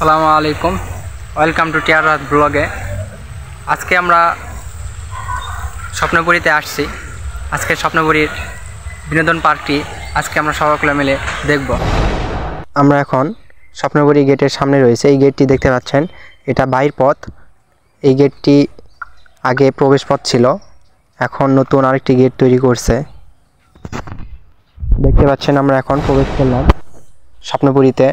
আসসালামু আলাইকুম, welcome to টিয়ার রাত ব্লগে। আজকে আমরা স্বপ্নপুরীতে আসছি। আজকে স্বপ্নপুরীর বিনোদন পার্কটি আজকে আমরা সকলে মিলে দেখব। আমরা এখন স্বপ্নপুরী গেটের সামনে রয়েছে। এই গেটটি দেখতে পাচ্ছেন, এটা বাইর পথ। এই গেটটি আগে প্রবেশ পথ ছিল, এখন নতুন আরেকটি গেট তৈরি করছে। দেখতে পাচ্ছেন আমরা এখন প্রবেশ করলাম স্বপ্নপুরীতে।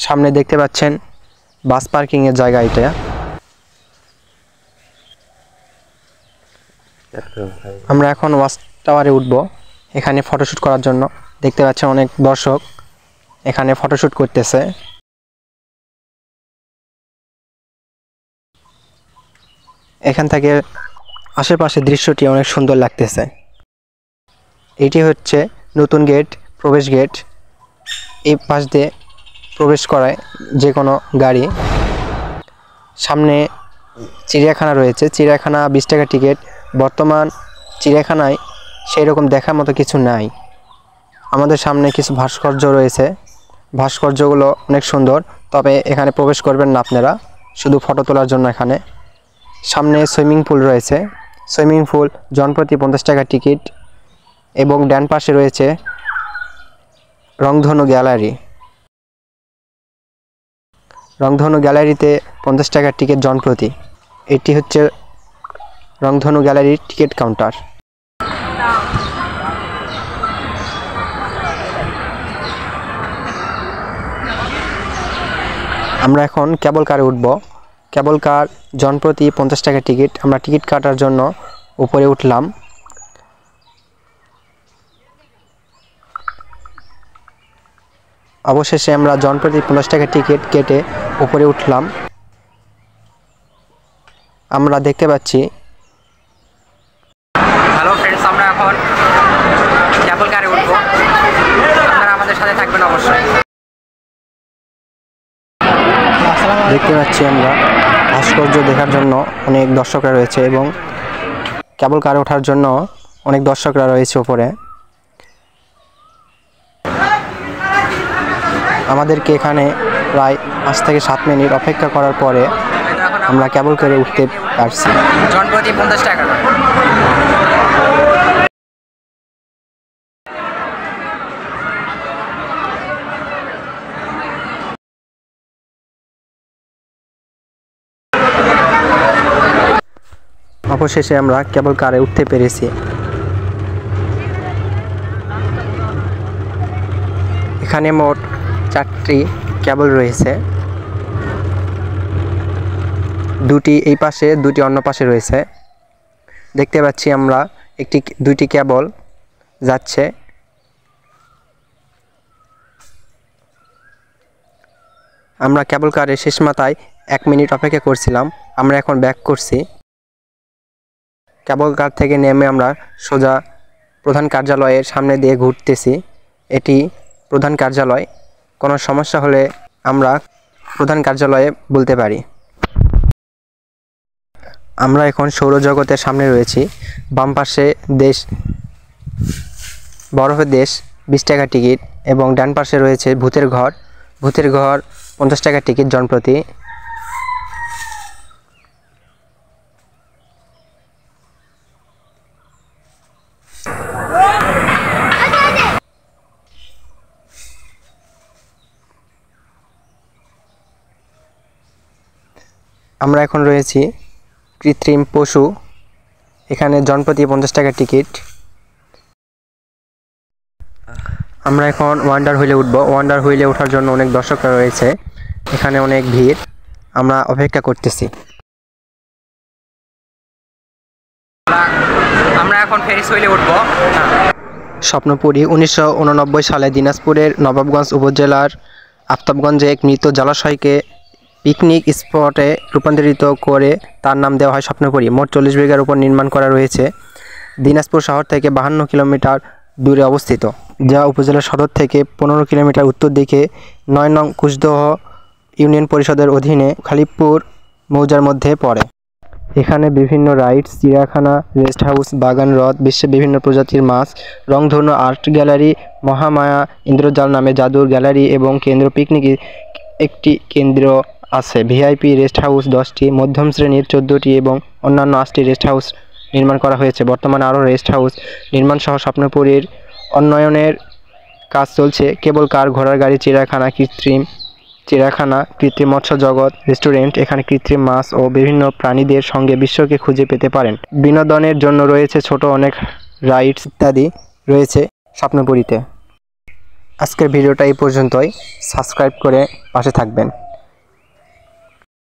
সামনে দেখতে পাচ্ছেন বাস পার্কিং এর জায়গা। এটা আমরা এখন ওয়াচ টাওয়ারে উঠব, এখানে ফটোশুট করার জন্য। দেখতে পাচ্ছেন অনেক দর্শক এখানে ফটোশুট করতেছে। এখান থেকে আশেপাশের দৃশ্যটি অনেক সুন্দর লাগতেছে। এটি হচ্ছে নতুন গেট, প্রবেশ গেট। এই পাশ দিয়ে প্রবেশ করায় যে কোনো গাড়ি। সামনে চিড়িয়াখানা রয়েছে, চিড়িয়াখানা 20 টাকা টিকিট। বর্তমান চিড়িয়াখানায় সেই রকম দেখার মতো কিছু নাই। আমাদের সামনে কিছু ভাস্কর্য রয়েছে, ভাস্কর্যগুলো অনেক সুন্দর, তবে এখানে প্রবেশ করবেন না আপনারা, শুধু ফটো তোলার জন্য। এখানে সামনে সুইমিং পুল রয়েছে, সুইমিং পুল জনপ্রতি 50 টাকা টিকিট। এবং ডান পাশে রয়েছে রংধনু গ্যালারি। রংধনু গ্যালারিতে 50 টাকার টিকিট জনপ্রতি। এটি হচ্ছে রংধনু গ্যালারির টিকিট কাউন্টার। আমরা এখন কেবল কারে উঠব। কেবল কার জনপ্রতি 50 টাকা টিকিট। আমরা টিকিট কাটার জন্য উপরে উঠলাম। অবশেষে আমরা জনপ্রতি 50 টাকা টিকিট কেটে উপরে উঠলাম। আমরা দেখতে পাচ্ছি, হ্যালো ফ্রেন্ডস, আমরা এখন কেবল কারে উঠবো। আপনারা আমাদের সাথে থাকবেন অবশ্যই। দেখতে পাচ্ছি আমরা ভাস্কর্য দেখার জন্য অনেক দর্শকরা রয়েছে এবং কেবল কারে ওঠার জন্য অনেক দর্শকরা রয়েছে উপরে। আমাদেরকে এখানে প্রায় 5 থেকে 7 মিনিট অপেক্ষা করার পরে আমরা কেবল কারে উঠতে পারছি। জনপ্রতি 50 টাকা। অবশেষে আমরা কেবল কারে উঠতে পেরেছি। এখানে মোট 4টি কেবল রয়েছে, 2টি এই পাশে, 2টি অন্য পাশে রয়েছে। দেখতে পাচ্ছি আমরা 2টি কেবল যাচ্ছে। আমরা কেবল কারের শেষ মাথায় 1 মিনিট অপেক্ষা করছিলাম। আমরা এখন ব্যাক করছি। কেবল কার থেকে নেমে আমরা সোজা প্রধান কার্যালয়ের সামনে দিয়ে ঘুরতেছি। এটি প্রধান কার্যালয়। কোনো সমস্যা হলে আমরা প্রধান কার্যালয়ে বলতে পারি। আমরা এখন সৌরজগতের সামনে রয়েছি। বাম পাশে দেশ, বরফের দেশ 20 টাকা টিকিট এবং ডান পাশে রয়েছে ভূতের ঘর। ভূতের ঘর 50 টাকা টিকিট জনপ্রতি। আমরা এখন রয়েছি কৃত্রিম পশু, এখানে জনপ্রতি 50 টাকা টিকিট। আমরা এখন ওয়ান্ডার হুইলে উঠব। ওয়ান্ডার হুইলে ওঠার জন্য অনেক দর্শকরা রয়েছে, এখানে অনেক ভিড়। আমরা অপেক্ষা করতেছি। আমরা এখন ফেরিস হুইলে উঠবো। স্বপ্নপুরী 1989 সালে দিনাজপুরের নবাবগঞ্জ উপজেলার আফতাবগঞ্জে এক মৃত জলাশয়কে পিকনিক স্পটে রূপান্তরিত করে তার নাম দেওয়া হয় স্বপ্নপুরী। মোট 40 বিঘার উপর নির্মাণ করা রয়েছে। দিনাজপুর শহর থেকে 52 কিলোমিটার দূরে অবস্থিত, যা উপজেলা সদর থেকে 15 কিলোমিটার উত্তর দিকে 9 নং কুশদহ ইউনিয়ন পরিষদের অধীনে খালিবপুর মৌজার মধ্যে পড়ে। এখানে বিভিন্ন রাইডস, চিড়িয়াখানা, রেস্ট হাউস, বাগান হ্রদ, বিশ্বের বিভিন্ন প্রজাতির মাছ, রংধনু আর্ট গ্যালারি, মহামায়া ইন্দ্রজাল নামে জাদুর গ্যালারি এবং কেন্দ্র পিকনিক একটি কেন্দ্র আছে। ভিআইপি রেস্ট হাউস 10টি, মধ্যম শ্রেণীর 14টি এবং অন্যান্য 8টি রেস্ট হাউস নির্মাণ করা হয়েছে। বর্তমানে আরও রেস্ট হাউস নির্মাণ সহ স্বপ্নপুরীর উন্নয়নের কাজ চলছে। কেবল কার, ঘোড়ার গাড়ি, চিড়িয়াখানা, কৃত্রিম মৎস্য জগৎ, রেস্টুরেন্ট, এখানে কৃত্রিম মাছ ও বিভিন্ন প্রাণীদের সঙ্গে বিশ্বকে খুঁজে পেতে পারেন। বিনোদনের জন্য রয়েছে ছোট অনেক রাইডস ইত্যাদি রয়েছে স্বপ্নপুরীতে। আজকের ভিডিওটা এই পর্যন্তই। সাবস্ক্রাইব করে পাশে থাকবেন।